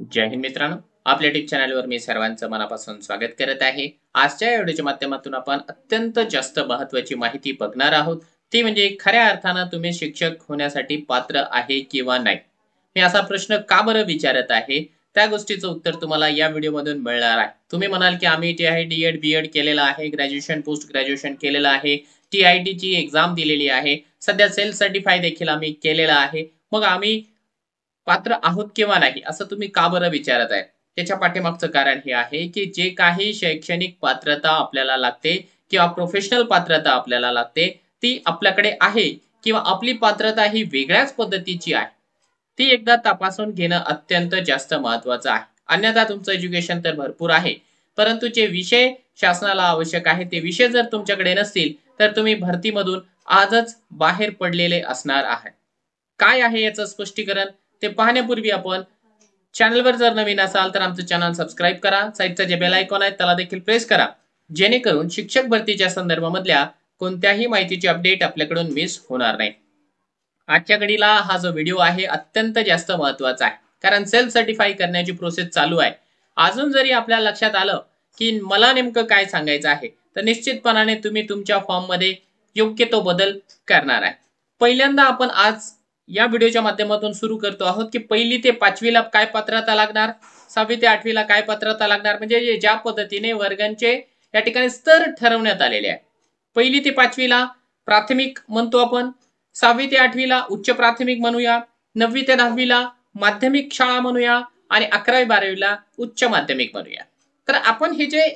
जय हिंद मित्रांनो, आपल्या यूट्यूब चॅनलवर मी सर्वांचं मनापासून स्वागत करत आहे. आजच्या या व्हिडिओच्या माध्यमातून आपण अत्यंत जास्त महत्त्वाची माहिती बघणार आहोत. ती म्हणजे खऱ्या अर्थानं तुम्ही शिक्षक होण्यासाठी पात्र आहे किंवा नाही. मी असा प्रश्न का बरं विचारत आहे? त्या गोष्टीचं उत्तर तुम्हाला या व्हिडिओमधून मिळणार आहे. तुम्ही म्हणाल की आम्ही टी-आय, डी-एड, बी-एड केलेलं आहे, ग्रॅज्युएशन, पोस्ट ग्रॅज्युएशन केलेलं आहे, टी-आय-टीची एक्झाम दिलेली आहे, सध्या सेल्फ सर्टिफाय देखील आम्ही केलेलं आहे. मग आम्ही पात्र आहोत किंवा नाही असं तुम्ही का बरं विचारत आहे? त्याच्या पाठीमागचं कारण हे आहे, की जे काही शैक्षणिक पात्रता आपल्याला लागते किंवा प्रोफेशनल पात्रता आपल्याला लागते, ती आपल्याकडे आहे किंवा आपली पात्रता ही वेगळ्याच पद्धतीची आहे. ती एकदा तपासून घेणं अत्यंत जास्त महत्त्वाचं आहे. अन्यथा तुमचं एज्युकेशन तर भरपूर आहे, परंतु जे विषय शासनाला आवश्यक आहे, ते विषय जर तुमच्याकडे नसतील, तर तुम्ही भरतीमधून आजच बाहेर पडलेले असणार आहात. काय आहे याचं स्पष्टीकरण ते पाहण्यापूर्वी आपण चॅनलवर जर नवीन असाल तर आमचं चॅनल सबस्क्राईब करा. साईडचा जे बेल आयकॉन आहे त्याला देखील प्रेस करा, जेणेकरून शिक्षक भरतीच्या संदर्भामधल्या कोणत्याही माहितीची अपडेट आपल्याकडून मिस होणार नाही. आजच्या घडीला हा जो व्हिडिओ आहे अत्यंत जास्त महत्वाचा आहे, कारण सेल्फ सर्टिफाय करण्याची प्रोसेस चालू आहे. अजून जरी आपल्या लक्षात आलं की मला नेमकं काय सांगायचं आहे, तर निश्चितपणाने तुम्ही तुमच्या फॉर्ममध्ये योग्य तो बदल करणार आहे. पहिल्यांदा आपण आज या व्हिडिओच्या माध्यमातून सुरू करतो आहोत की 1ली ते 5वीला काय पात्रता लागणार, 6वी ते 8वीला काय पात्रता लागणार, म्हणजे ज्या पद्धतीने वर्गांचे या ठिकाणी स्तर ठरवण्यात आलेले आहे. 1ली ते 5वीला प्राथमिक म्हणतो आपण, 6वी ते 8वीला उच्च प्राथमिक म्हणूया, 9वी ते 10वीला माध्यमिक शाळा म्हणूया आणि 11वी 12वीला उच्च माध्यमिक म्हणूया. तर आपण हे जे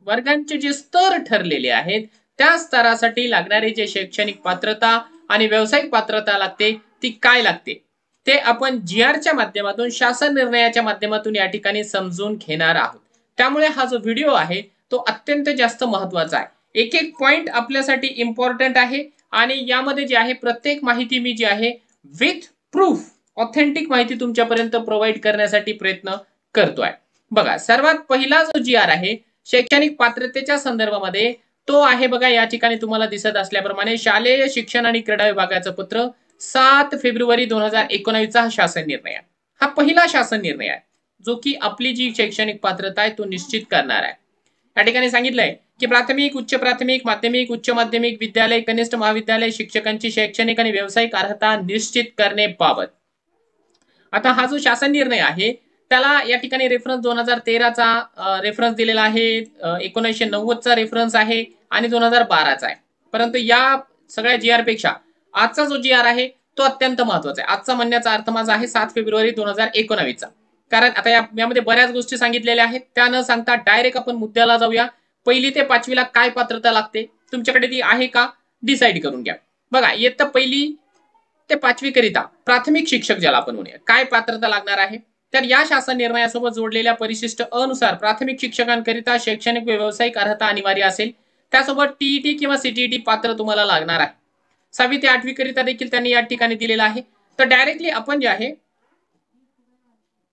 वर्गांचे जे स्तर ठरलेले आहेत, त्या स्तरासाठी लागणारी जे शैक्षणिक पात्रता आणि व्यावसायिक पात्रता लागते, ती काय लागते, ते आपण जी-आरच्या माध्यमातून, शासन निर्णयाच्या माध्यमातून या ठिकाणी समजून घेणार आहोत. त्यामुळे हा जो व्हिडिओ आहे तो अत्यंत जास्त महत्वाचा आहे. एक एक पॉइंट आपल्यासाठी इम्पॉर्टंट आहे आणि यामध्ये जे आहे प्रत्येक माहिती मी जी आहे विथ प्रूफ, ऑथेंटिक माहिती तुमच्यापर्यंत प्रोव्हाइड करण्यासाठी प्रयत्न करतोय. बघा, सर्वात पहिला जो जी-आर आहे शैक्षणिक पात्रतेच्या संदर्भामध्ये, तो आहे बघा या ठिकाणी तुम्हाला दिसत असल्याप्रमाणे शालेय शिक्षण आणि क्रीडा विभागाचं पत्र 7 फेब्रुवारी 2019 चा शासन निर्णय आहे. हा पहिला शासन निर्णय आहे जो की आपली जी शैक्षणिक पात्रता आहे तो निश्चित करणार आहे. या ठिकाणी सांगितलंय की प्राथमिक, उच्च प्राथमिक, माध्यमिक, उच्च माध्यमिक विद्यालय, कनिष्ठ महाविद्यालय शिक्षकांची शैक्षणिक आणि व्यावसायिक अर्हता निश्चित करण्याबाबत. आता हा जो शासन निर्णय आहे त्याला या ठिकाणी रेफरन्स 2013चा रेफरन्स दिलेला आहे, 1990चा रेफरन्स आहे आणि 2012चा आहे. परंतु या सगळ्या जी-आर पेक्षा आजचा जो जी-आर आहे तो अत्यंत महत्वाचा आहे. आजचा म्हणण्याचा अर्थ माझा आहे 7 फेब्रुवारी 2019 चा. कारण आता यामध्ये बऱ्याच गोष्टी सांगितलेल्या आहेत, त्या न सांगता डायरेक्ट आपण मुद्द्याला जाऊया. 1ली ते 5वीला काय पात्रता लागते, तुमच्याकडे ती आहे का, डिसाईड करून घ्या. बघा, इयत्ता 1ली ते 5वी करिता प्राथमिक शिक्षक ज्याला आपण म्हणूया, काय पात्रता लागणार आहे, तर या शासन निर्णयासोबत जोडलेल्या परिशिष्ट अ नुसार प्राथमिक शिक्षकांकरिता शैक्षणिक व व्यावसायिक अर्हता अनिवार्य असेल. त्यासोबत टीईटी किंवा सीटीईटी पात्र तुम्हाला लागणार आहे. 6वी ते 8वी करिता देखील त्यांनी या ठिकाणी दिलेला आहे. तर डायरेक्टली आपण जे आहे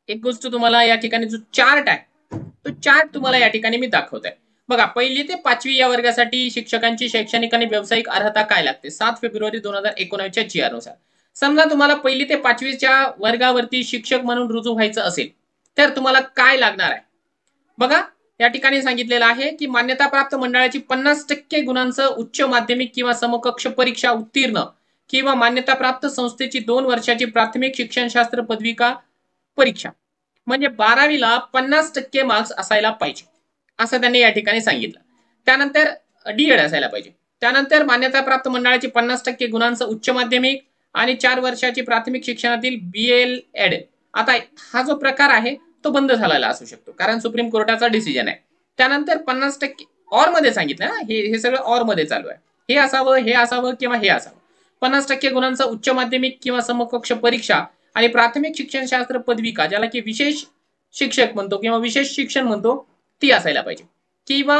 एक गोष्ट तुम्हाला या ठिकाणी जो चार्ट आहे तो चार्ट तुम्हाला या ठिकाणी मी दाखवतोय. बघा, 1ली ते 5वी या वर्गासाठी शिक्षकांची शैक्षणिक आणि व्यावसायिक अर्हता काय लागते 7 फेब्रुवारी 2019 च्या जी-आर नुसार. समजा तुम्हाला 1ली ते 5वीच्या वर्गावरती शिक्षक म्हणून रुजू व्हायचं असेल तर तुम्हाला काय लागणार आहे. बघा, या ठिकाणी सांगितलेलं आहे की मान्यताप्राप्त मंडळाची 50% गुणांसह उच्च माध्यमिक किंवा समकक्ष परीक्षा उत्तीर्ण किंवा मान्यताप्राप्त संस्थेची 2 वर्षाची प्राथमिक शिक्षणशास्त्र पदविका परीक्षा, म्हणजे 12वीला 50% मार्क्स असायला पाहिजे असं त्यांनी या ठिकाणी सांगितलं. त्यानंतर डी-एड असायला पाहिजे. त्यानंतर मान्यताप्राप्त मंडळाची 50% गुणांसह उच्च माध्यमिक आणि 4 वर्षाची प्राथमिक शिक्षणातील BL-एड. आता हा जो प्रकार आहे तो बंद झालेला असू शकतो, कारण सुप्रीम कोर्टाचा डिसिजन आहे. त्यानंतर 50% ऑर मध्ये सांगितलं ना, हे सगळं ऑर मध्ये चालू आहे. हे असावं, हे असावं किंवा हे असावं. 50% गुणांचा उच्च माध्यमिक किंवा समकक्ष परीक्षा आणि प्राथमिक शिक्षणशास्त्र पदविका, ज्याला की विशेष शिक्षक म्हणतो किंवा विशेष शिक्षण म्हणतो, ती असायला पाहिजे. किंवा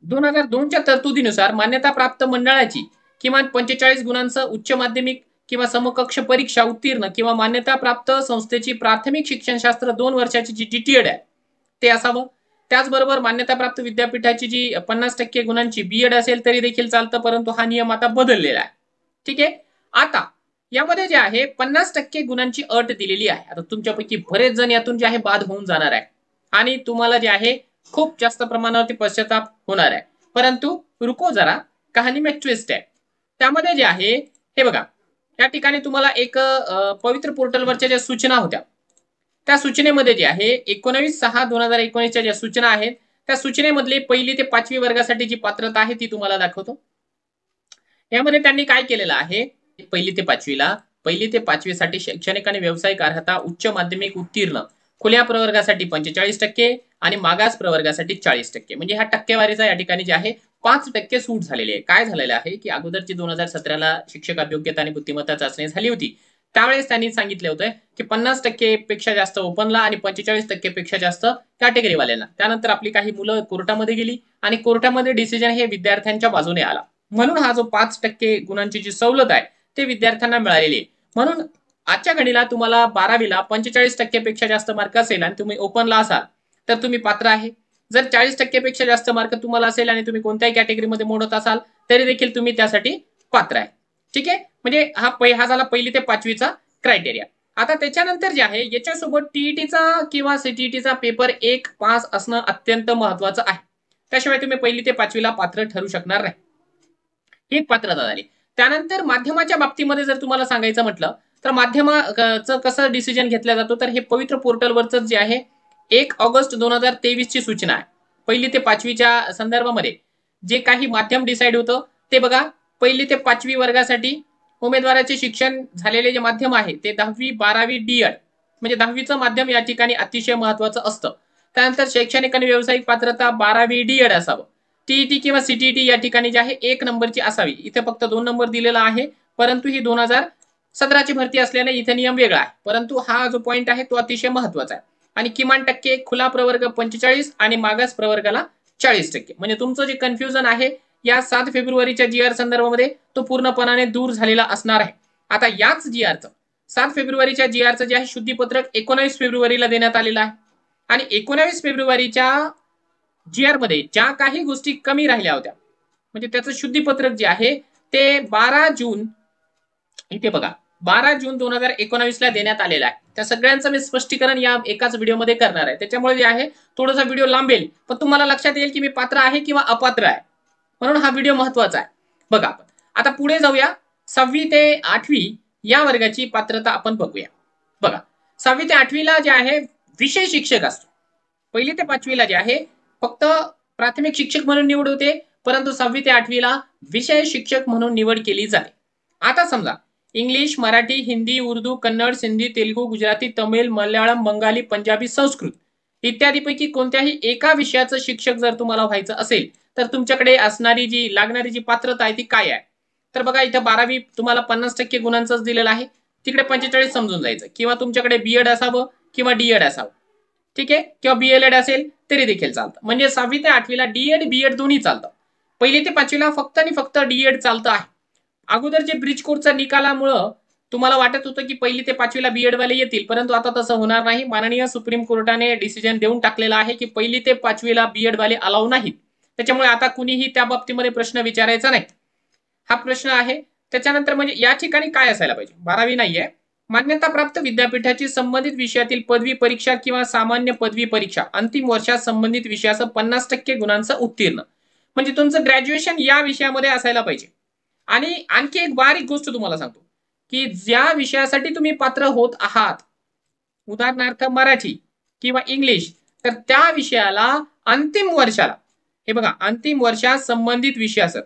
2002च्या तरतुदीनुसार मान्यताप्राप्त मंडळाची किमान 45 गुणांसह उच्च माध्यमिक किंवा समकक्ष परीक्षा उत्तीर्ण किंवा मान्यताप्राप्त संस्थेची प्राथमिक शिक्षणशास्त्र 2 वर्षाची जी डी-एड आहे ते असावं. त्याचबरोबर मान्यताप्राप्त विद्यापीठाची जी 50% गुणांची बी-एड असेल तरी देखील चालतं, परंतु हा नियम आता बदललेला आहे. ठीक आहे. आता यामध्ये जे आहे 50% गुणांची अट दिलेली आहे. आता तुमच्यापैकी बरेच जण यातून जे आहे बाद होऊन जाणार आहे आणि तुम्हाला जे आहे खूप जास्त प्रमाणावरती पश्चाताप होणार आहे. परंतु रुको जरा, कहाणी में ट्विस्ट आहे. त्यामध्ये जे आहे हे बघा, या ठिकाणी तुम्हाला एक पवित्र पोर्टलवरच्या ज्या सूचना होत्या, त्या सूचनेमध्ये जे आहे 19/6/2019च्या ज्या सूचना आहेत, त्या सूचनेमधली 1ली ते 5वी वर्गासाठी जी पात्रता आहे ती तुम्हाला दाखवतो. यामध्ये त्यांनी काय केलेलं आहे, 1ली ते 5वी साठी शैक्षणिक आणि व्यावसायिक अर्हता उच्च माध्यमिक उत्तीर्ण, खुल्या प्रवर्गासाठी 45% आणि मागास प्रवर्गासाठी 40%. म्हणजे ह्या टक्केवारीचा या ठिकाणी जे आहे 5% सूट झालेली आहे. काय झालेलं आहे की अगोदरची 2017ला शिक्षक अभियोग्यता आणि बुद्धिमत्ता चाचणी झाली होती. त्यावेळेस त्यांनी सांगितलं होतं की 50% पेक्षा जास्त ओपनला आणि 45% पेक्षा जास्त कॅटेगरीवाल्यांना. त्यानंतर आपली काही मुलं कोर्टामध्ये गेली आणि कोर्टामध्ये डिसिजन हे विद्यार्थ्यांच्या बाजूने आला. म्हणून हा जो 5% गुणांची जी सवलत आहे ते विद्यार्थ्यांना मिळालेली आहे. म्हणून आजच्या घडीला तुम्हाला 12वीला 45% पेक्षा जास्त मार्क असेल आणि तुम्ही ओपनला असाल तर तुम्ही पात्र आहे. जर 40% पेक्षा जास्त मार्क तुम्हाला असेल आणि तुम्ही कोणत्याही कॅटेगरीमध्ये मोडत असाल तरी देखील तुम्ही त्यासाठी पात्र आहे. ठीक आहे, म्हणजे हा झाला 1ली ते 5वीचा क्रायटेरिया. आता त्याच्यानंतर जे आहे याच्यासोबत टीईटीचा किंवा सीटीईटीचा पेपर 1 पास असणं अत्यंत महत्वाचं आहे. त्याशिवाय तुम्ही 1ली ते 5वीला पात्र ठरू शकणार नाही. ही पात्रता झाली. त्यानंतर माध्यमाच्या बाबतीमध्ये जर तुम्हाला सांगायचं म्हटलं तर माध्यमाचं कसं डिसिजन घेतला जातो, तर हे पवित्र पोर्टलवरच जे आहे 1 ऑगस्ट 2023 ची सूचना आहे. 1ली ते 5वीच्या संदर्भामध्ये जे काही माध्यम डिसाईड होतं ते बघा, 1ली ते 5वी वर्गासाठी उमेदवाराचे शिक्षण झालेले जे माध्यम आहे ते 10वी 12वी डीएड, म्हणजे 10वीचं माध्यम या ठिकाणी अतिशय महत्वाचं असतं. त्यानंतर शैक्षणिक आणि व्यावसायिक पात्रता 12वी डीएड असावं. टीईटी किंवा सीटीईटी या ठिकाणी जे आहे 1 नंबरची असावी. इथे फक्त 2 नंबर दिलेला आहे, परंतु ही 2017ची भरती असल्याने इथे नियम वेगळा आहे. परंतु हा जो पॉईंट आहे तो अतिशय महत्वाचा आहे. आणि किमान टक्के खुला प्रवर्ग 45 आणि मागास प्रवर्गाला 40%. म्हणजे तुमचं जे कन्फ्युजन आहे या 7 फेब्रुवारीच्या जीआर संदर्भामध्ये तो पूर्णपणाने दूर झालेला असणार आहे. आता याच जीआरचं 7 फेब्रुवारीच्या जीआरचं जे आहे शुद्धीपत्रक 19 फेब्रुवारीला देण्यात आलेलं आहे आणि 19 फेब्रुवारीच्या जीआर मध्ये ज्या काही गोष्टी कमी राहिल्या होत्या म्हणजे त्याचं शुद्धीपत्रक जे आहे ते 12 जून, इथे बघा 12 जून 2019 ला देण्यात आलेला आहे. त्या सगळ्यांचं मी स्पष्टीकरण या एकाच व्हिडिओमध्ये करणार आहे. त्याच्यामुळे जे आहे थोडासा व्हिडिओ लांबेल, पण तुम्हाला लक्षात येईल की मी पात्र आहे किंवा अपात्र आहे, म्हणून हा व्हिडिओ महत्वाचा आहे. बघा आपण आता पुढे जाऊया. 6वी ते 8वी या वर्गाची पात्रता आपण बघूया. बघा 6वी ते 8वीला जे आहे विषय शिक्षक असतो. 1ली ते 5वीला जे आहे फक्त प्राथमिक शिक्षक म्हणून निवड होते, परंतु 6वी ते 8वीला विषय शिक्षक म्हणून निवड केली जाते. आता समजा इंग्लिश, मराठी, हिंदी, उर्दू, कन्नड, सिंधी, तेलुगू, गुजराती, तमिळ, मल्याळम, बंगाली, पंजाबी, संस्कृत इत्यादीपैकी कोणत्याही एका विषयाचं शिक्षक जर तुम्हाला व्हायचं असेल तर तुमच्याकडे असणारी जी लागणारी जी पात्रता आहे ती काय आहे. तर बघा इथं 12वी तुम्हाला 50% गुणांचंच दिलेलं आहे, तिकडे 45 समजून जायचं, किंवा तुमच्याकडे बीएड असावं किंवा डीएड असावं. ठीक आहे, किंवा बीएलएड असेल तरी देखील चालतं. म्हणजे 6वी ते 8वीला डीएड बीएड दोन्ही चालतं. 1ली ते 5वीला फक्त आणि फक्त डीएड चालतं आहे. अगोदर जे ब्रिज कोर्सच्या निकालामुळं तुम्हाला वाटत होतं की 1ली ते 5वीला बीएड वाले येतील, परंतु आता तसं होणार नाही. माननीय सुप्रीम कोर्टाने डिसिजन देऊन टाकलेला आहे की 1ली ते 5वीला बीएड वाले अलाउ नाहीत. त्याच्यामुळे आता कुणीही त्या बाबतीमध्ये प्रश्न विचारायचा नाही. हा प्रश्न आहे. त्याच्यानंतर म्हणजे या ठिकाणी काय असायला पाहिजे, 12वी नाहीये, मान्यताप्राप्त विद्यापीठाची संबंधित विषयातील पदवी परीक्षा किंवा सामान्य पदवी परीक्षा अंतिम वर्षात संबंधित विषयाचं 50% गुणांचं उत्तीर्ण, म्हणजे तुमचं ग्रॅज्युएशन या विषयामध्ये असायला पाहिजे. आणि आणखी एक बारीक गोष्ट तुम्हाला सांगतो की ज्या विषयासाठी तुम्ही पात्र होत आहात, उदाहरणार्थ मराठी किंवा इंग्लिश, तर त्या विषयाला अंतिम वर्षाला, हे बघा अंतिम वर्षात संबंधित विषयाचं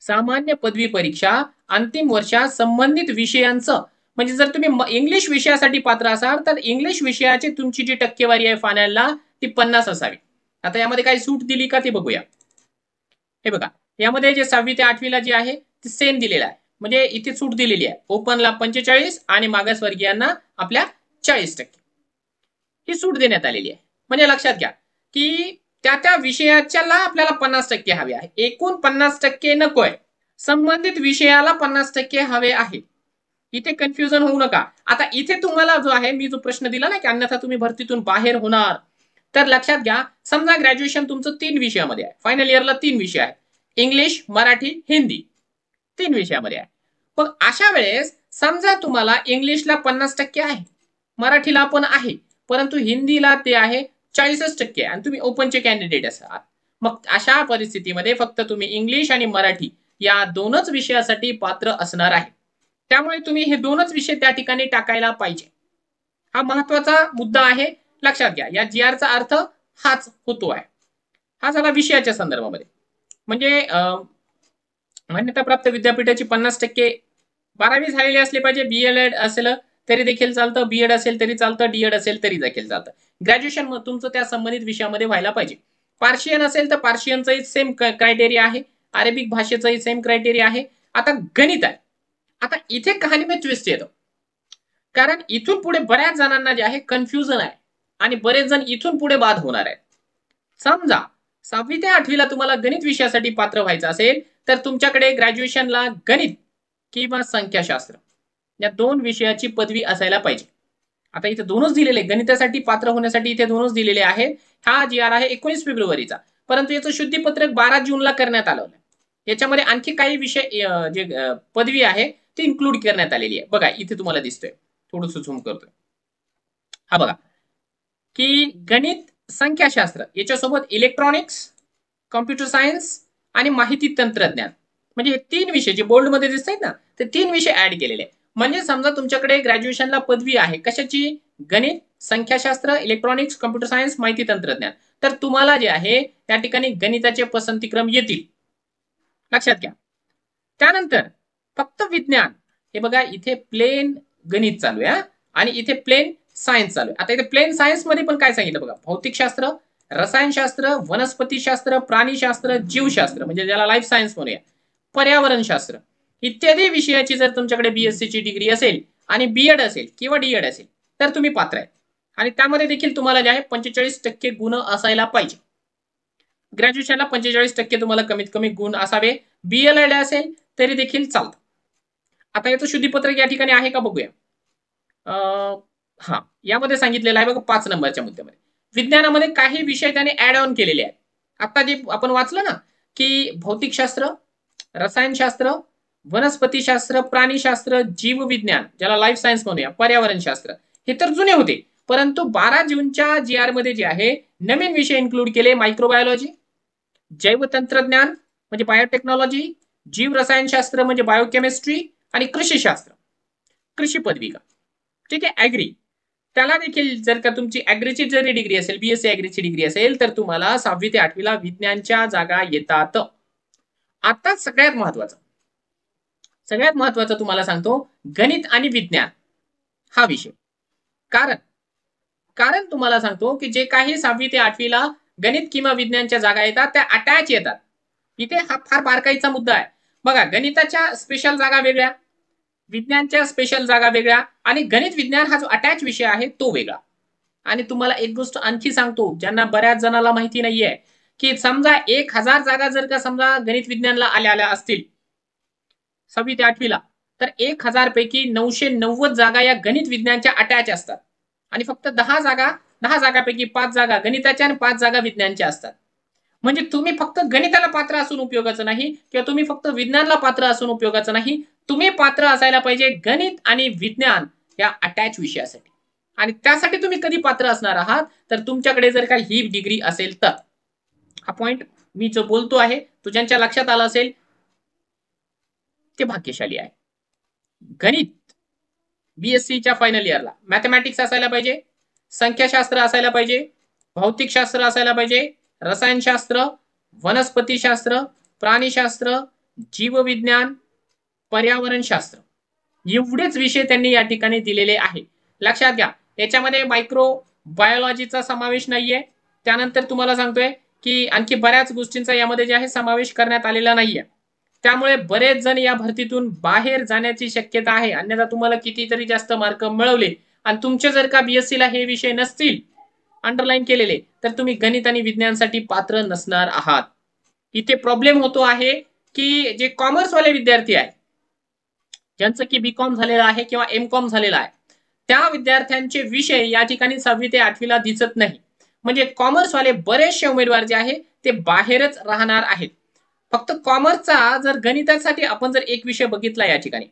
सामान्य पदवी परीक्षा अंतिम वर्षात संबंधित विषयांचं, म्हणजे जर तुम्ही इंग्लिश विषयासाठी पात्र असाल तर इंग्लिश विषयाची तुमची जी टक्केवारी आहे फायनलला ती 50 असावी. आता यामध्ये काही सूट दिली का ते बघूया. हे बघा यामध्ये जे 6वी ते 8वीला जे आहे ते सेम दिलेलं आहे, म्हणजे इथे सूट दिलेली आहे. ओपनला 45 आणि मागासवर्गीयांना आपल्या 40%. ही सूट देण्यात आलेली आहे. म्हणजे लक्षात घ्या की त्या त्या विषयाच्याला आपल्याला 50% हवे आहे, एकूण 50% नकोय, संबंधित विषयाला 50% हवे आहे. इथे कन्फ्युजन होऊ नका. आता इथे तुम्हाला जो आहे मी जो प्रश्न दिला ना की अन्यथा तुम्ही भरतीतून बाहेर होणार, तर लक्षात घ्या समजा ग्रॅज्युएशन तुमचं 3 विषयामध्ये आहे, फायनल इयरला 3 विषय आहेत, इंग्लिश, मराठी, हिंदी 3 विषयामध्ये आहे. मग अशा वेळेस समजा तुम्हाला इंग्लिशला 50% आहे, मराठीला पण आहे, परंतु हिंदीला ते आहे 40% आणि तुम्ही ओपनचे कॅन्डिडेट असाल. मग अशा परिस्थितीमध्ये फक्त तुम्ही इंग्लिश आणि मराठी या दोनच विषयासाठी पात्र असणार आहे. त्यामुळे तुम्ही हे दोनच विषय त्या ठिकाणी टाकायला पाहिजे. हा महत्वाचा मुद्दा आहे, लक्षात घ्या. या जी आरचा अर्थ हाच होतो आहे. हा झाला विषयाच्या संदर्भामध्ये. म्हणजे मान्यताप्राप्त विद्यापीठाची 50% 12वी झालेली असली पाहिजे. बीएड असेल तरी देखील चालतं, बीएड असेल तरी चालतं, डीएड असेल तरी देखील चालतं. ग्रॅज्युएशन तुमचं त्या संबंधित विषयामध्ये व्हायला पाहिजे. पार्शियन असेल तर पार्शियनचंही सेम क्रायटेरिया आहे, अरेबिक भाषेचंही सेम क्रायटेरिया आहे. आता गणित आहे. आता इथे कहाणीमध्ये ट्विस्ट येतो, कारण इथून पुढे बऱ्याच जणांना जे आहे कन्फ्युजन आहे आणि बरेच जण इथून पुढे बाद होणार आहेत. समजा 6वी ते 8वीला तुम्हाला गणित विषयासाठी पात्र व्हायचं असेल तर तुमच्याकडे ग्रॅज्युएशनला गणित किंवा संख्याशास्त्र या दोन विषयाची पदवी असायला पाहिजे. आता इथे दोनच दिलेले, गणितासाठी पात्र होण्यासाठी इथे दोनच दिलेले आहेत. हा जी आर आहे 19 फेब्रुवारीचा, परंतु याचं शुद्धीपत्रक 12 जूनला करण्यात आलं. याच्यामध्ये आणखी काही विषय जे पदवी आहे ती इन्क्लूड करण्यात आलेली आहे. बघा इथे तुम्हाला दिसतोय, थोडंसं झूम करतोय. हा बघा की गणित, संख्याशास्त्र याच्यासोबत इलेक्ट्रॉनिक्स, कॉम्प्युटर सायन्स आणि माहिती तंत्रज्ञान, म्हणजे हे 3 विषय जे बोल्ड मध्ये दिसत आहेत ना, ते 3 विषय ऍड केलेले. म्हणजे समजा तुमच्याकडे ग्रॅज्युएशनला पदवी आहे कशाची, गणित, संख्याशास्त्र, इलेक्ट्रॉनिक्स, कॉम्प्युटर सायन्स, माहिती तंत्रज्ञान, तर तुम्हाला जे आहे त्या ठिकाणी गणिताचे पसंतीक्रम येतील, लक्षात घ्या. त्यानंतर फक्त विज्ञान, हे बघा इथे प्लेन गणित चालू आहे आणि इथे प्लेन सायन्स चालू आहे. आता इथे प्लेन सायन्स मध्ये पण काय सांगितलं बघा, भौतिकशास्त्र, रसायनशास्त्र, वनस्पतीशास्त्र, प्राणीशास्त्र, जीवशास्त्र म्हणजे ज्याला लाईफ सायन्स म्हणूया, पर्यावरणशास्त्र इत्यादी विषयाची जर तुमच्याकडे बीएससी ची डिग्री असेल आणि बीएड असेल किंवा डीएड असेल तर तुम्ही पात्र आहे. आणि त्यामध्ये देखील तुम्हाला जे आहे 45% गुण असायला पाहिजे. ग्रॅज्युएशनला 45% तुम्हाला कमीत कमी गुण असावे. बीएलएड असेल तरी देखील चालतं. आता याचं शुद्धीपत्रक या ठिकाणी आहे का बघूया. हा यामध्ये सांगितलेलं आहे बघा 5 नंबरच्या मुद्द्यामध्ये. विज्ञानामध्ये काही विषय त्याने ऍड ऑन केलेले आहेत. आता जे आपण वाचलं ना की भौतिकशास्त्र, रसायनशास्त्र, वनस्पतीशास्त्र, प्राणीशास्त्र, जीवविज्ञान ज्याला लाईफ सायन्स म्हणूया, पर्यावरणशास्त्र, हे तर जुने होते, परंतु 12 जूनच्या जी आर मध्ये जे आहे नवीन विषय इन्क्लूड केले. मायक्रोबायोलॉजी, जैवतंत्रज्ञान म्हणजे बायोटेक्नॉलॉजी, जीव रसायनशास्त्र म्हणजे बायोकेमिस्ट्री आणि कृषीशास्त्र, कृषी पदविका, ठीक आहे, ऍग्री. त्याला देखील जर का तुमची ऍग्रीची जरी डिग्री असेल, बीएससी ऍग्रीची डिग्री असेल तर तुम्हाला 6वी ते 8वीला विज्ञानच्या जागा येतात. आता सगळ्यात महत्वाचं तुम्हाला सांगतो, गणित आणि विज्ञान हा विषय. कारण तुम्हाला सांगतो की जे काही 6वी ते 8वीला गणित किंवा विज्ञानच्या जागा येतात त्या अटॅच येतात. इथे हा फार बारकाईचा मुद्दा आहे. बघा गणिताच्या स्पेशल जागा वेगळ्या, विज्ञानच्या स्पेशल जागा वेगळ्या आणि गणित विज्ञान हा जो अटॅच विषय आहे तो वेगळा. आणि तुम्हाला एक गोष्ट आणखी सांगतो ज्यांना बऱ्याच जणांना माहिती नाहीये, की समजा 1000 जागा जर का समजा गणित विज्ञानला आल्या असतील 6वी ते 8वीला, तर 1000 पैकी 990 जागा या गणित विज्ञानच्या अटॅच असतात आणि फक्त 10 जागापैकी 5 जागा गणिताच्या आणि 5 जागा विज्ञानच्या असतात. म्हणजे तुम्ही फक्त गणिताला पात्र असून उपयोगाचं नाही किंवा तुम्ही फक्त विज्ञानला पात्र असून उपयोगाचं नाही, तुम्ही पात्र असायला पाहिजे गणित आणि विज्ञान या अटॅच विषयासाठी. आणि त्यासाठी तुम्ही कधी पात्र असणार आहात तर तुमच्याकडे जर का ही डिग्री असेल तर. हा पॉइंट मी जो बोलतो आहे तो ज्यांच्या लक्षात आला असेल ते भाग्यशाली आहे. गणित बीएससीच्या फायनल इयरला मॅथमॅटिक्स असायला पाहिजे, संख्याशास्त्र असायला पाहिजे, भौतिकशास्त्र असायला पाहिजे, रसायनशास्त्र, वनस्पतीशास्त्र, प्राणीशास्त्र, जीवविज्ञान, पर्यावरणशास्त्र एवढेच विषय त्यांनी या ठिकाणी दिलेले आहे. लक्षात घ्या, याच्यामध्ये मायक्रो बायोलॉजीचा समावेश नाहीये. त्यानंतर तुम्हाला सांगतोय की आणखी बऱ्याच गोष्टींचा यामध्ये जे आहे समावेश करण्यात आलेला नाहीये. त्यामुळे बरेच जण या भरतीतून बाहेर जाण्याची शक्यता आहे. अन्यथा तुम्हाला कितीतरी जास्त मार्क मिळवले आणि तुमचे जर का बीएससी ला हे विषय नसतील अंडरलाईन केलेले तर तुम्ही गणित आणि विज्ञानसाठी पात्र नसणार आहात. इथे प्रॉब्लेम होतो आहे की जे कॉमर्सवाले विद्यार्थी आहेत, ज्यांचं की बीकॉम झालेलं आहे किंवा एमकॉम झालेलं आहे, त्या विद्यार्थ्यांचे विषय या ठिकाणी 6वी ते 8वीला दिसत नाही. म्हणजे कॉमर्सवाले बरेचसे उमेदवार जे आहे ते बाहेरच राहणार आहेत. फक्त कॉमर्सचा जर गणितासाठी आपण जर एक विषय बघितला या ठिकाणी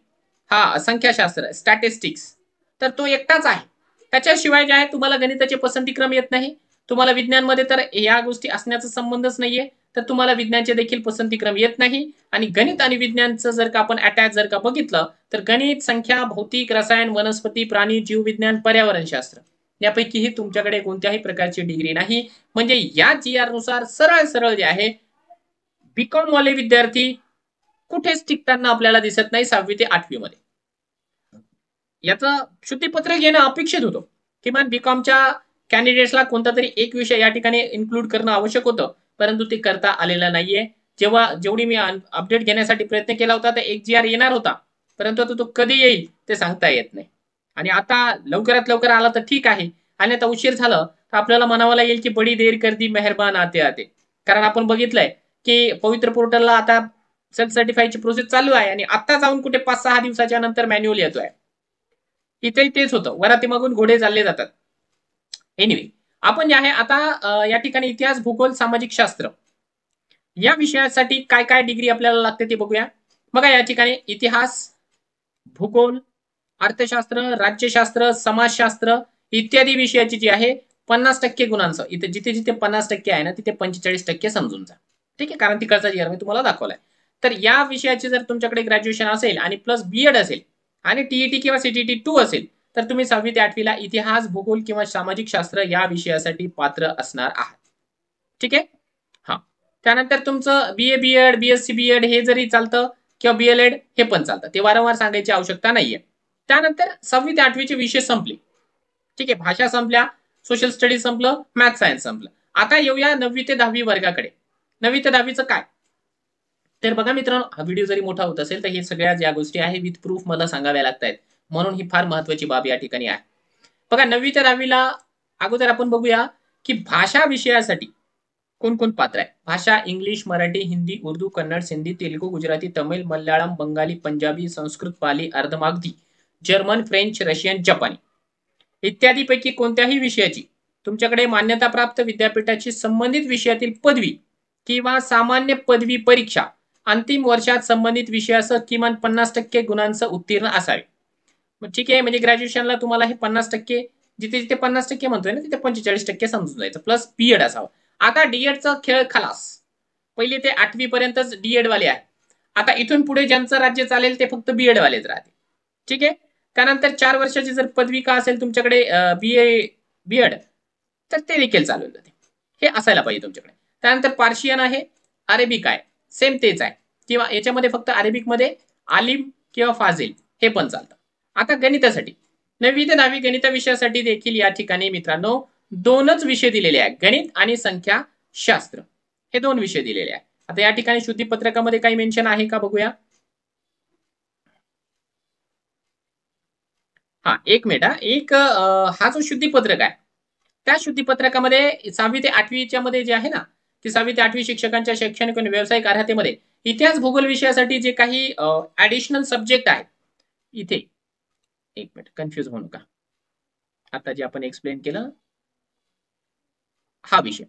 हा संख्याशास्त्र स्टॅटिस्टिक्स, तर तो एकटाच आहे. त्याच्याशिवाय जे आहे तुम्हाला गणिताचे पसंतीक्रम येत नाही, तुम्हाला विज्ञानमध्ये तर या गोष्टी असण्याचा संबंधच नाहीये, तर तुम्हाला विज्ञानचे देखील पसंतीक्रम येत नाही. आणि गणित आणि विज्ञानचं जर का आपण अटॅच जर का बघितलं तर गणित, संख्या, भौतिक, रसायन, वनस्पती, प्राणी, जीवविज्ञान, पर्यावरणशास्त्र यापैकीही तुमच्याकडे कोणत्याही प्रकारची डिग्री नाही. म्हणजे या GR नुसार सरळ सरळ जे आहे बीकॉम वाले विद्यार्थी कुठेच टिकताना आपल्याला दिसत नाही 6वी ते 8वी मध्ये. याचं शुद्धीपत्र घेणं अपेक्षित होतं. किमान बीकॉमच्या कॅन्डिडेट्सला कोणता तरी एक विषय या ठिकाणी इन्क्लूड करणं आवश्यक होतं, परंतु ते करता आलेलं नाहीये. जेवढी मी अपडेट घेण्यासाठी प्रयत्न केला होता, तर एक GR येणार होता, परंतु आता तो कधी येईल ते सांगता येत नाही. आणि आता लवकरात लवकर आला तर ठीक आहे, आणि आता उशीर झालं तर आपल्याला म्हणावं लागेल की बडी देर कर दी मेहरबान आते आते. कारण आपण बघितलंय की पवित्र पोर्टलला आता सेल्फ सर्टिफाईची प्रोसेस चालू आहे, आणि आता जाऊन कुठे 5-6 दिवसाच्या नंतर मॅन्युअल येतोय. इथेही तेच होतं, वरातीमागून घोडे चालले जातात. एनिवे, आपण जे आहे आता या ठिकाणी इतिहास, भूगोल, सामाजिक शास्त्र या विषयासाठी काय काय डिग्री आपल्याला लागते ते बघूया. बघा या ठिकाणी इतिहास, भूगोल, अर्थशास्त्र, राज्यशास्त्र, समाजशास्त्र इत्यादी विषयाची जी आहे 50% गुणांचं, इथे जिथे जिथे 50% आहे ना तिथे 45% समजून जा. ठीक आहे, कारण तिकडचा GR मी तुम्हाला दाखवलाय. तर या विषयाची जर तुमच्याकडे ग्रॅज्युएशन असेल आणि प्लस बीएड असेल आणि टीईटी किंवा सीटीटी 2 असेल, तर तुम्ही 6वी ते 8वी इतिहास, भूगोल किंवा सामाजिक शास्त्र या विषयासाठी पात्र असणार आहात. ठीक आहे. हा, त्यानंतर तुमचं बीए बीएड, बीएससी बीएड हे जरी चालतं किंवा बीएलएड हे पण चालतं, ते वारंवार सांगायची आवश्यकता नाहीये. त्यानंतर 6वी ते 8वीचे विषय संपले. ठीक आहे, भाषा संपल्या, सोशल स्टडीज संपलं, मॅथ सायन्स संपलं. आता येऊया 9वी ते 10वी वर्गाकडे. 9वी ते 10वीचं काय? तर बघा मित्रांनो, हा व्हिडिओ जरी मोठा होत असेल तर हे सगळ्या ज्या गोष्टी आहे विथ प्रूफ मला सांगाव्या लागतायत, म्हणून ही फार महत्वाची बाब या ठिकाणी आहे. बघा 9वी ते 10वीला अगोदर आपण बघूया की भाषा विषयासाठी कोण कोण पात्र आहे. भाषा English, Marathi, Hindi, Urdu, Kannada, Sindhi, Telugu, Gujarati, Tamil, Malayalam, Bengali, Punjabi, Sanskrit, Pali, Ardhamagadhi, German, French, Russian, जपानी इत्यादीपैकी कोणत्याही विषयाची तुमच्याकडे मान्यताप्राप्त विद्यापीठाची संबंधित विषयातील पदवी किंवा सामान्य पदवी परीक्षा अंतिम वर्षात संबंधित विषयासह किमान 50% गुणांचं उत्तीर्ण असावे. ठीक आहे, म्हणजे ग्रॅज्युएशनला तुम्हाला हे 50%, जिथे जिथे 50% म्हणतोय ना तिथे 45% समजून जायचं, प्लस बीएड असावं. आता डीएडचा खेळ खलास. पहिले ते 8वी पर्यंतच डीएड वाले आहे. आता इथून पुढे ज्यांचं राज्य चालेल ते फक्त बीएड वालेच राहते. ठीक आहे. त्यानंतर 4 वर्षाची जर पदविका असेल तुमच्याकडे बीए बीएड, तर ते देखील चालून जाते. हे असायला पाहिजे तुमच्याकडे. त्यानंतर पार्शियन आहे, अरेबिक आहे, सेम तेच आहे, किंवा याच्यामध्ये फक्त अरेबिकमध्ये आलिम किंवा फाजिल हे पण चालतं. आता गणितासाठी 9वी ते 10वी गणित विषयासाठी देखील या ठिकाणी मित्रांनो 2च विषय दिलेले आहेत, गणित आणि संख्याशास्त्र हे 2 विषय दिलेले आहेत. आता या ठिकाणी शुद्धीपत्रकामध्ये काही मेन्शन आहे का बघूया. हा, एक मिनिट हा जो शुद्धीपत्रक आहे त्या शुद्धीपत्रकामध्ये 6वी ते 8वीच्या मध्ये जे आहे ना, ते 6वी ते 8वी शिक्षकांच्या शैक्षणिक आणि व्यावसायिक अर्हतेमध्ये इतिहास भूगोल विषयासाठी जे काही ऍडिशनल सब्जेक्ट आहेत, इथे एक मिनिट कन्फ्युज होऊ नका, आता जे आपण एक्सप्लेन केलं हा विषय.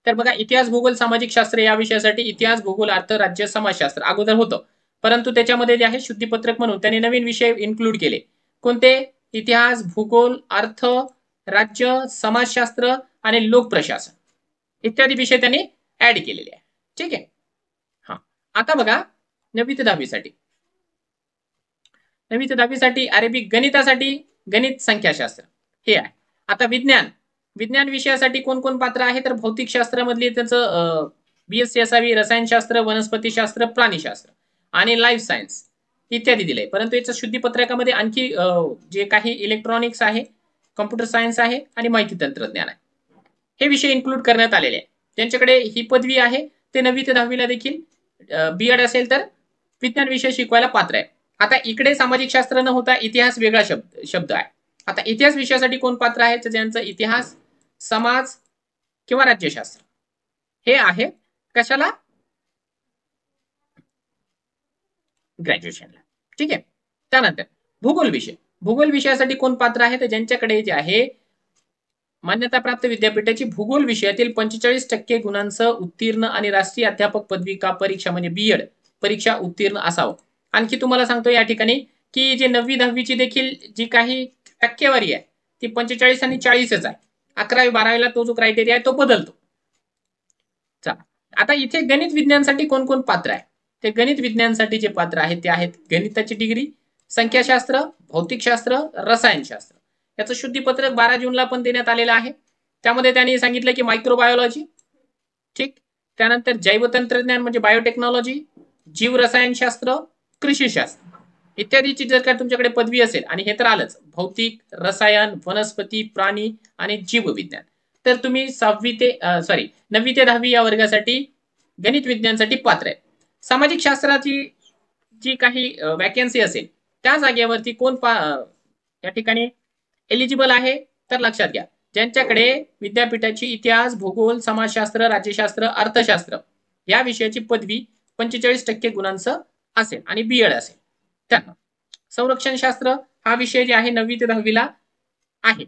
तर बघा इतिहास भूगोल सामाजिक शास्त्र या विषयासाठी इतिहास भूगोल अर्थ राज्य समाजशास्त्र अगोदर होतं, परंतु त्याच्यामध्ये जे आहे शुद्धीपत्रक म्हणून त्यांनी नवीन विषय इन्क्लूड केले. कोणते? इतिहास, भूगोल, अर्थ, राज्य, समाजशास्त्र आणि लोकप्रशासन इत्यादी विषय त्यांनी ऍड केलेले आहे. ठीक आहे. हा, आता बघा 9वी ते 10वी साठी 9वी ते 10वी साठी अरेबिक, गणितासाठी गणित, संख्याशास्त्र हे आहे. आता विज्ञान विज्ञान विषयासाठी कोण कोण पात्र आहे, तर भौतिकशास्त्रामधली त्याचं बीएससी असावी, रसायनशास्त्र, वनस्पतीशास्त्र, प्राणीशास्त्र आणि लाईफ सायन्स इत्यादी दिले. परंतु याचं शुद्धीपत्रकामध्ये आणखी जे काही इलेक्ट्रॉनिक्स आहे, कम्प्युटर सायन्स आहे आणि माहिती तंत्रज्ञान आहे, हे विषय इन्क्लूड करण्यात आलेले आहे. ज्यांच्याकडे ही पदवी आहे ते 9वी ते 10वीला देखील बीएड असेल तर विज्ञान विषय शिकवायला पात्र आहे. आता इकडे सामाजिक शास्त्र न होता इतिहास वेगळा शब्द आहे. आता इतिहास विषयासाठी कोण पात्र आहे, तर ज्यांचं इतिहास, समाज किंवा राज्यशास्त्र हे आहे कशाला, ग्रॅज्युएशनला. ठीक आहे. त्यानंतर भूगोल विषय, भूगोल विषयासाठी कोण पात्र आहे, तर ज्यांच्याकडे जे आहे मान्यताप्राप्त विद्यापीठाची भूगोल विषयातील 45% गुणांसह उत्तीर्ण आणि राष्ट्रीय अध्यापक पदविका परीक्षा म्हणजे बीएड परीक्षा उत्तीर्ण असावं. आणखी तुम्हाला सांगतो या ठिकाणी की जे 9वी 10वीची देखील जी काही टक्केवारी आहे ती 45 आणि 40च आहे. 11वी 12वीला तो जो क्रायटेरिया आहे तो बदलतो. चला, आता इथे गणित विज्ञानसाठी कोण कोण पात्र आहे? ते गणित विज्ञानसाठी जे पात्र आहेत ते आहेत गणिताची डिग्री, संख्याशास्त्र, भौतिकशास्त्र, रसायनशास्त्र. याचं शुद्धीपत्रक 12 जूनला पण देण्यात आलेलं आहे. त्यामध्ये त्यांनी सांगितलं की मायक्रोबायोलॉजी, ठीक, त्यानंतर जैवतंत्रज्ञान म्हणजे बायोटेक्नॉलॉजी, जीव रसायनशास्त्र, कृषीशास्त्र इत्यादीची जर का तुमच्याकडे पदवी असेल, आणि हे तर आलंच, भौतिक, रसायन, वनस्पती, प्राणी आणि जीवविज्ञान, तर तुम्ही 9वी ते 10वी या वर्गासाठी गणित विज्ञानसाठी पात्र आहे. सामाजिक शास्त्राची जी काही वॅकन्सी असेल त्या जागेवरती कोण या ठिकाणी एलिजिबल आहे? तर लक्षात घ्या, ज्यांच्याकडे विद्यापीठाची इतिहास, भूगोल, समाजशास्त्र, राज्यशास्त्र, अर्थशास्त्र या विषयाची पदवी 45% गुणांचं असेल आणि बीएड असेल त्यांना. संरक्षण शास्त्र हा विषय जे आहे 9वी ते 10वीला आहे.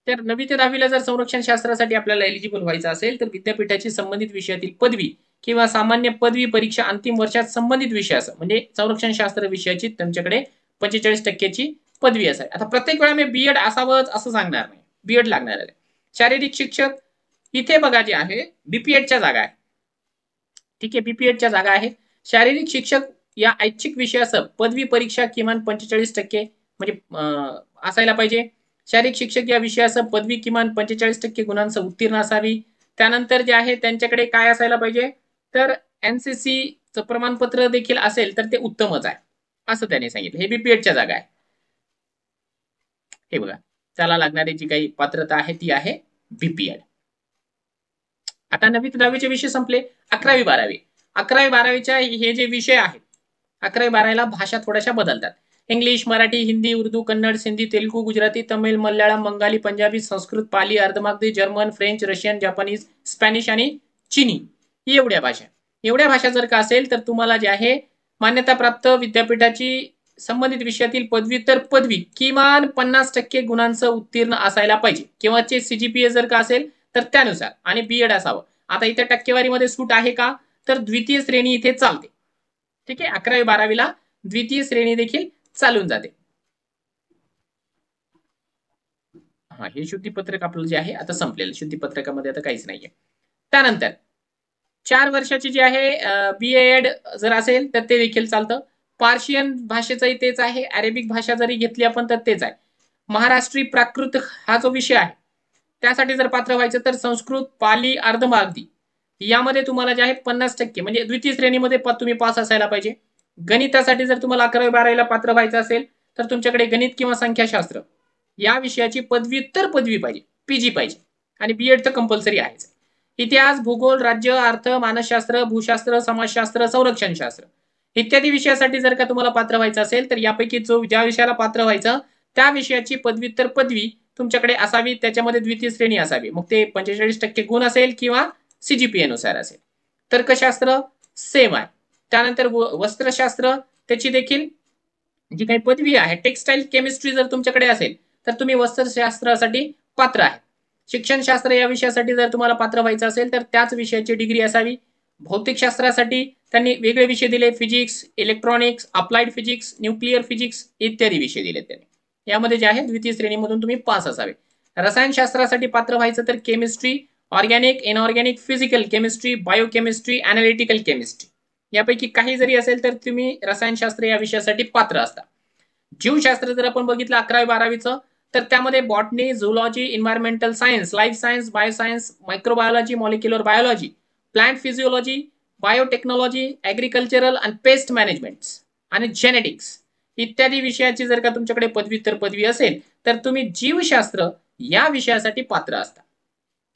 तर 9वी ते 10वीला जर संरक्षण शास्त्रासाठी आपल्याला एलिजिबल व्हायचं असेल तर विद्यापीठाची संबंधित विषयातील पदवी किंवा सामान्य पदवी परीक्षा अंतिम वर्षात संबंधित विषयाचं म्हणजे संरक्षण शास्त्र विषयाची तुमच्याकडे 45%ची पदवी असेल. आता प्रत्येक वेळा मी बीएड असावंच असं सांगणार नाही, बीएड लागणार आहे. शारीरिक शिक्षक इथे बघा जे आहे बीपीएडच्या जागा आहे. ठीक आहे, बीपीएडच्या जागा आहे. शारीरिक शिक्षक या ऐच्छिक विषयाचं पदवी परीक्षा किमान 45% म्हणजे असायला पाहिजे. शारीरिक शिक्षक या विषयाचं पदवी किमान 45% गुणांचं उत्तीर्ण असावी. त्यानंतर जे आहे त्यांच्याकडे काय असायला पाहिजे, तर एनसीसीचं प्रमाणपत्र देखील असेल तर ते उत्तमच आहे असं त्यांनी सांगितलं. हे बीपीएडच्या जागा आहे. हे बघा, त्याला लागणारी जी काही पात्रता आहे ती आहे बीपीएड. आता 9वी ते 10वीचे विषय संपले. 11वी 12वी 11वी-12वीच्या हे जे विषय आहेत, 11वी-12वीला भाषा थोड्याशा बदलतात. English, Marathi, Hindi, Urdu, Kannada, Sindhi, Telugu, Gujarati, Tamil, Malayalam, Bengali, Punjabi, Sanskrit, Pali, Ardhamagadhi, German, French, Russian, Japanese, Spanish आणि चिनी एवढ्या भाषा जर का असेल तर तुम्हाला जे आहे मान्यताप्राप्त विद्यापीठाची संबंधित विषयातील पदव्युत्तर पदवी किमान 50% गुणांचं उत्तीर्ण असायला पाहिजे किंवा चे सीजीपीए जर का असेल तर त्यानुसार, आणि बीएड असावं. आता इथे टक्केवारीमध्ये सूट आहे का, तर द्वितीय श्रेणी इथे चालते. ठीक आहे, 11वी-12वीला द्वितीय श्रेणी देखील चालून जाते. हा, हे शुद्धीपत्रक आपलं जे आहे आता संपलेलं, शुद्धीपत्रकामध्ये आता काहीच नाहीये. त्यानंतर 4 वर्षाची जी आहे बीएड जर असेल तर ते देखील चालतं. पार्शियन भाषेचंही तेच आहे, अरेबिक भाषा जरी घेतली आपण तर तेच आहे. महाराष्ट्री प्राकृत हा जो विषय आहे त्यासाठी जर पात्र व्हायचं तर संस्कृत, पाली, अर्धमागधी यामध्ये तुम्हाला जे आहे 50% म्हणजे द्वितीय श्रेणीमध्ये तुम्ही पास असायला पाहिजे. गणितासाठी जर तुम्हाला 11वी-12वीला पात्र व्हायचं असेल तर तुमच्याकडे गणित किंवा संख्याशास्त्र या विषयाची पदव्युत्तर पदवी पाहिजे, पीजी पाहिजे, आणि बीएड तर कंपल्सरी आहेच. इतिहास, भूगोल, राज्य, अर्थ, मानसशास्त्र, भूशास्त्र, समाजशास्त्र, संरक्षणशास्त्र इत्यादी विषयासाठी जर का तुम्हाला पात्र व्हायचं असेल तर यापैकी ज्या विषयाला पात्र व्हायचं त्या विषयाची पदव्युत्तर पदवी तुमच्याकडे असावी, त्याच्यामध्ये द्वितीय श्रेणी असावी. मग ते 45% गुण असेल किंवा सीजीपीए नुसार असेल. तर्कशास्त्र सेम आहे. त्यानंतर वस्त्रशास्त्र त्याची देखील जी काही पदवी आहे. टेक्सटाईल केमिस्ट्री जर तुमच्याकडे असेल तर तुम्ही वस्त्रशास्त्रासाठी पात्र आहे. शिक्षणशास्त्र या विषयासाठी जर तुम्हाला पात्र व्हायचं असेल तर त्याच विषयाची डिग्री असावी. भौतिकशास्त्रासाठी त्यांनी वेगळे विषय दिले, physics, electronics, applied physics, nuclear physics इत्यादी विषय दिले त्यांनी. यामध्ये जे आहे द्वितीय श्रेणीमधून तुम्ही पास असावे. रसायनशास्त्रासाठी पात्र व्हायचं तर chemistry, organic, inorganic, physical chemistry, biochemistry, analytical chemistry यापैकी काही जरी असेल तर तुम्ही रसायनशास्त्र या विषयासाठी पात्र असता. जीवशास्त्र जर आपण बघितलं 11वी-12वीचं तर त्यामध्ये botany, zoology, environmental science, life science, bioscience, microbiology, molecular biology, plant physiology, biotechnology, agricultural and pest management आणि जेनेटिक्स इत्यादी विषयाची जर का तुमच्याकडे पदव्युत्तर पदवी असेल तर तुम्ही जीवशास्त्र या विषयासाठी पात्र असता.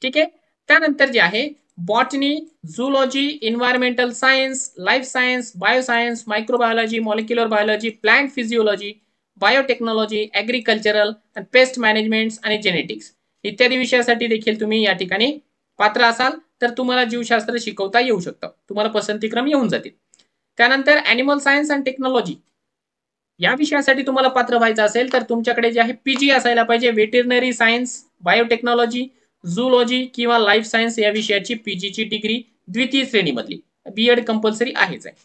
ठीक आहे. त्यानंतर जे आहे botany, zoology, environmental science, life science, bioscience, microbiology, molecular biology, plant physiology, biotechnology, agricultural and pest management आणि जेनेटिक्स इत्यादी विषयासाठी देखील तुम्ही या ठिकाणी पात्र असाल तर तुम्हाला जीवशास्त्र शिकवता येऊ शकतं, तुम्हाला पसंतीक्रम येऊन जातील. त्यानंतर अॅनिमल सायन्स अँड टेक्नॉलॉजी या विषयासाठी तुम्हाला पात्र व्हायचं असेल तर तुमच्याकडे जे आहे पीजी असायला पाहिजे. वेटरनरी सायन्स, बायोटेक्नॉलॉजी, झूलॉजी किंवा लाईफ सायन्स या विषयाची पीजीची डिग्री द्वितीय श्रेणीमधली, बीएड कंपल्सरी आहेच आहे.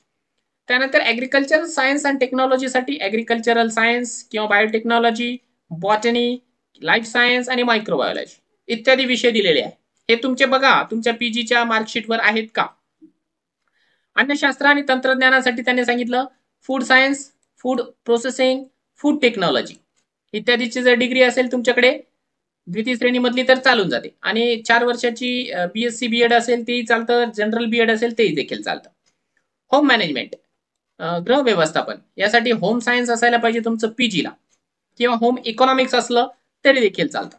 त्यानंतर ऍग्रिकल्चर सायन्स अँड टेक्नॉलॉजीसाठी ऍग्रिकल्चरल सायन्स किंवा बायोटेक्नॉलॉजी, बॉटनी, लाईफ सायन्स आणि मायक्रोबायोलॉजी इत्यादी विषय दिलेले आहे. हे तुमचे बघा तुमच्या पीजीच्या मार्कशीटवर आहेत का. अन्नशास्त्र आणि तंत्रज्ञानासाठी त्यांनी सांगितलं food science, food processing, food technology इत्यादीची जर डिग्री असेल तुमच्याकडे द्वितीय श्रेणीमधली तर चालून जाते. आणि 4 वर्षाची बीएससी बीएड असेल तेही चालतं, जनरल बीएड असेल तेही देखील चालतं. होम मॅनेजमेंट, गृह व्यवस्थापन यासाठी होम सायन्स असायला पाहिजे तुमचं पीजीला, किंवा होम इकॉनॉमिक्स असलं तरी देखील चालतं.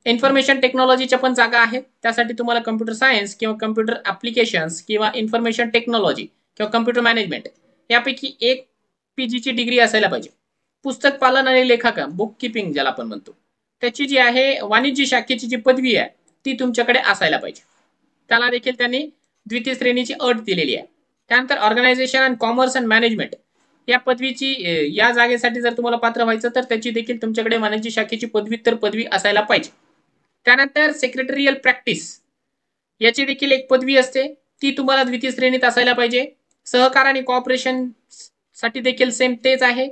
इन्फॉर्मेशन टेक्नॉलॉजीच्या पण जागा आहेत, त्यासाठी तुम्हाला कम्प्युटर सायन्स किंवा कम्प्युटर ऍप्लिकेशन्स किंवा इन्फॉर्मेशन टेक्नॉलॉजी किंवा कम्प्युटर मॅनेजमेंट यापैकी एक पीजीची डिग्री असायला पाहिजे. पुस्तक पालन आणि लेखाकन, बुक किपिंग ज्याला आपण म्हणतो, त्याची जी आहे वाणिज्य शाखेची जी पदवी आहे ती तुमच्याकडे असायला पाहिजे. त्याला देखील त्यांनी द्वितीय श्रेणीची अट दिलेली आहे. त्यानंतर organisation and commerce and management या पदवीची या जागेसाठी जर तुम्हाला पात्र व्हायचं तर त्याची देखील तुमच्याकडे वाणिज्य शाखेची पदव्युत्तर पदवी असायला पाहिजे. त्यानंतर सेक्रेटरियल प्रॅक्टिस याची देखील एक पदवी असते, ती तुम्हाला द्वितीय श्रेणीत असायला पाहिजे. सहकार आणि कॉपरेशन साठी देखील सेम तेच आहे.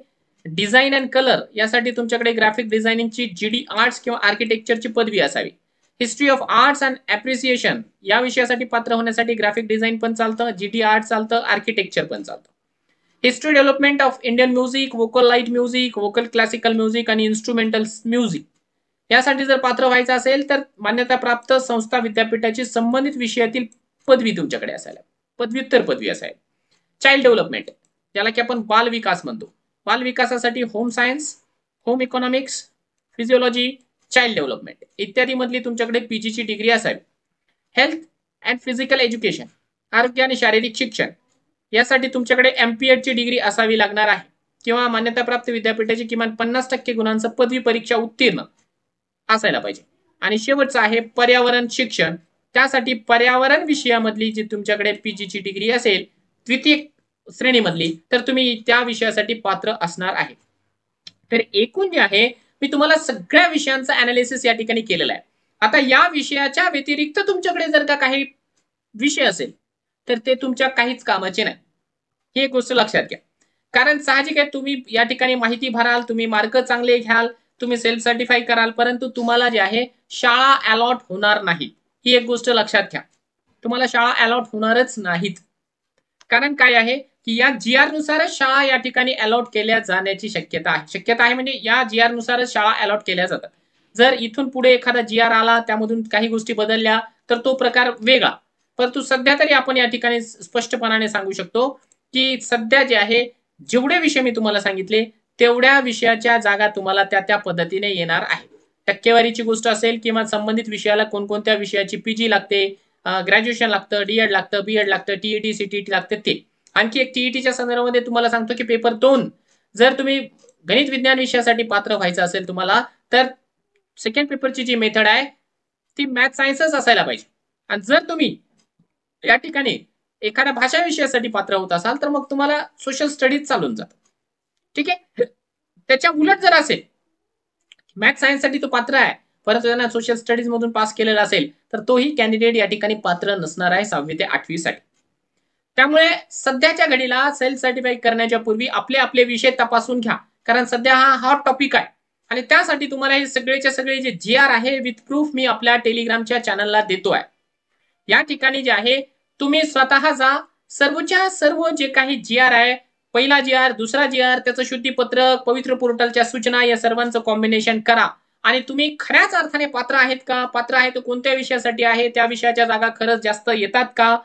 डिझाईन अँड कलर यासाठी तुमच्याकडे ग्राफिक डिझायनिंगची जीडी आर्ट्स किंवा आर्किटेक्चरची पदवी असावी. History of arts and appreciation या विषयासाठी पात्र होण्यासाठी ग्राफिक डिझाईन पण चालतं, जीडी आर्ट चालतं, आर्किटेक्चर पण चालतं. History development of Indian music, vocal light music, vocal classical music आणि इन्स्ट्रुमेंटल म्युझिक यासाठी जर पात्र व्हायचं असेल तर मान्यताप्राप्त संस्था विद्यापीठाची संबंधित विषयातील पदवी तुमच्याकडे असायला, पदव्युत्तर पदवी असायला. चाइल्ड डेव्हलपमेंट ज्याला की आपण बाल विकास म्हणतो, बाल विकासासाठी home science, home economics, physiology, child development इत्यादी मधली तुमच्याकडे पीजीची डिग्री असावी. हेल्थ अँड फिजिकल एज्युकेशन, आरोग्य आणि शारीरिक शिक्षण यासाठी तुमच्याकडे एमपीएड ची डिग्री असावी लागणार आहे, किंवा मान्यताप्राप्त विद्यापीठाची किमान 50% गुणांचं पदवी परीक्षा उत्तीर्ण असायला पाहिजे. आणि शेवटचं आहे पर्यावरण शिक्षण, त्यासाठी पर्यावरण विषयामधली जी तुमच्याकडे पीजीची डिग्री असेल द्वितीय श्रेणीमधली तर तुम्ही त्या विषयासाठी पात्र असणार आहे. तर एकूण जे आहे मी तुम्हाला सगळ्या विषयांचा अनालिसिस या ठिकाणी केलेला आहे. आता या विषयाच्या व्यतिरिक्त तुमच्याकडे जर का काही विषय असेल तर ते तुमच्या काहीच कामाचे नाही, ही एक गोष्ट लक्षात घ्या. कारण साहजिक आहे तुम्ही या ठिकाणी माहिती भराल, तुम्ही मार्क चांगले घ्याल, तुम्ही सेल्फ सर्टिफाय कराल, परंतु तुम्हाला जे आहे शाळा अलॉट होणार नाही, ही एक गोष्ट लक्षात घ्या. तुम्हाला शाळा अलॉट होणारच नाहीत. कारण काय आहे की या जीआर नुसारच शाळा या ठिकाणी अलॉट केल्या जाण्याची शक्यता आहे. शक्यता आहे म्हणजे या जीआर नुसारच शाळा अलॉट केल्या जातात. जर इथून पुढे एखादा जीआर आला, त्यामधून काही गोष्टी बदलल्या तर तो प्रकार वेगळा. परंतु सध्या तरी आपण या ठिकाणी स्पष्टपणाने सांगू शकतो की सध्या जे आहे जेवढे विषय मी तुम्हाला सांगितले तेवढ्या विषयाच्या जागा तुम्हाला त्या त्या पद्धतीने येणार आहे. टक्केवारीची गोष्ट असेल किंवा संबंधित विषयाला कोणकोणत्या विषयाची पीजी लागते, ग्रॅज्युएशन लागतं, डीएड लागतं, बीएड लागतं, टीईटी सीटीटी लागतं ते. आणखी एक टीईटीच्या संदर्भामध्ये तुम्हाला सांगतो की पेपर 2 जर तुम्ही गणित विज्ञान विषयासाठी पात्र व्हायचं असेल तुम्हाला तर सेकंड पेपरची जी मेथड आहे ती मॅथ सायन्सच असायला पाहिजे. आणि जर तुम्ही या ठिकाणी एखाद्या भाषा विषयासाठी पात्र होत असाल तर मग तुम्हाला सोशल स्टडीज चालून जातं. ठीक आहे. त्याच्या उलट जर असेल मॅथ सायन्स साठी तो पात्र आहे परंतु त्यांना सोशल स्टडीज मधून पास केलेला असेल तर तोही कॅन्डिडेट या ठिकाणी पात्र नसणार आहे 6वी ते 8वी साठी. त्यामुळे सध्याच्या घडीला सेल्फ सर्टिफाय करण्याच्या पूर्वी आपले आपले विषय तपासून घ्या, कारण सध्या हा हॉट टॉपिक आहे. आणि त्यासाठी तुम्हाला हे सगळेच्या सगळे जे जीआर आहे विथ प्रूफ मी आपल्या टेलिग्रामच्या चॅनलला देतो आहे. या ठिकाणी जे आहे तुम्ही स्वतः जा, सर्वच्या सर्व जे काही जीआर आहे, पहिला जीआर, दुसरा जीआर, त्याचं शुद्धीपत्रक, पवित्र पोर्टलच्या सूचना या सर्वांचं कॉम्बिनेशन करा आणि तुम्ही खऱ्याच अर्थाने पात्र आहेत का, पात्र आहे तर कोणत्या विषयासाठी आहे, त्या विषयाच्या जागा खरंच जास्त येतात का,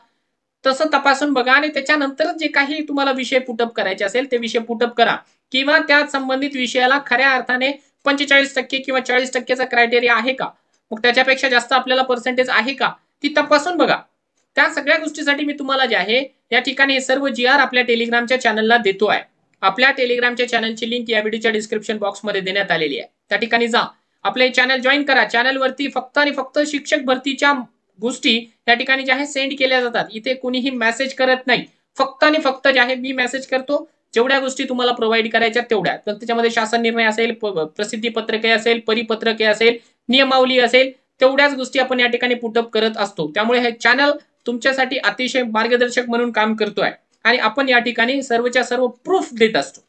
तसं तपासून बघा. आणि त्याच्यानंतर जे काही तुम्हाला विषय पुटअप करायचे असेल ते विषय पुटअप करा, किंवा त्या संबंधित विषयाला खऱ्या अर्थाने 45% किंवा 40%चा क्रायटेरिया आहे का, मग त्याच्यापेक्षा जास्त आपल्याला पर्सेंटेज आहे का ती तपासून बघा. त्या सगळ्या गोष्टीसाठी मी तुम्हाला जे आहे या ठिकाणी सर्व जीआर आपल्या टेलिग्रामच्या चॅनलला देतो आहे. आपल्या टेलिग्रामच्या चॅनलची लिंक या व्हिडिओच्या डिस्क्रिप्शन बॉक्समध्ये देण्यात आलेली आहे. त्या ठिकाणी जा, आपले चॅनल जॉईन करा. चॅनलवरती फक्त आणि फक्त शिक्षक भरतीच्या गोष्टी या ठिकाणी जे आहे सेंड केल्या जातात. इथे कोणीही मेसेज करत नाही, फक्त आणि फक्त जे आहे मी मेसेज करतो. जेवढ्या गोष्टी तुम्हाला प्रोव्हाइड करायच्या तेवढ्या, तर त्याच्यामध्ये शासन निर्णय असेल, प्रसिद्धी पत्रके असेल, परिपत्रके असेल, नियमावली असेल, तेवढ्याच गोष्टी आपण या ठिकाणी पुटअप करत असतो. त्यामुळे हे चॅनल तुमच्यासाठी अतिशय मार्गदर्शक म्हणून काम करतोय. आणि आपण या ठिकाणी सर्वच्या सर्व प्रूफ देत असतो.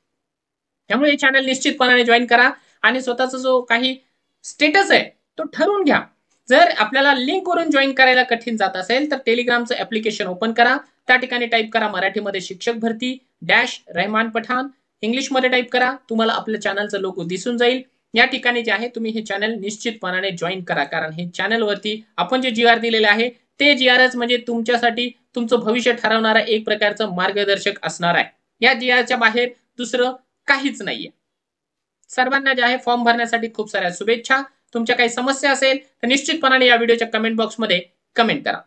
त्यामुळे हे चॅनल निश्चितपणाने जॉईन करा आणि स्वतःचा जो काही स्टेटस आहे तो ठरवून घ्या. जर आपल्याला लिंक वरून जॉईन करायला कठीण जात असेल तर टेलिग्रामचं ऍप्लिकेशन ओपन करा. त्या ठिकाणी टाईप करा मराठीमध्ये शिक्षक भरती डॅश रहमान पठाण, इंग्लिशमध्ये टाईप करा. तुम्हाला आपल्या चॅनलचा लोगो दिसून जाईल. या ठिकाणी जे आहे तुम्ही हे चॅनल निश्चितपणाने जॉईन करा, कारण हे चॅनलवरती आपण जे GR दिलेले आहे ते GRच म्हणजे तुमच्यासाठी तुमचं भविष्य ठरवणारा एक प्रकारचं मार्गदर्शक असणार आहे. या GRच्या बाहेर दुसरं काहीच नाहीये. सर्वांना जे आहे फॉर्म भरण्यासाठी खूप साऱ्या शुभेच्छा. तुमच्या काही समस्या असेल तर निश्चितपणाने या व्हिडिओच्या कमेंट बॉक्समध्ये कमेंट करा.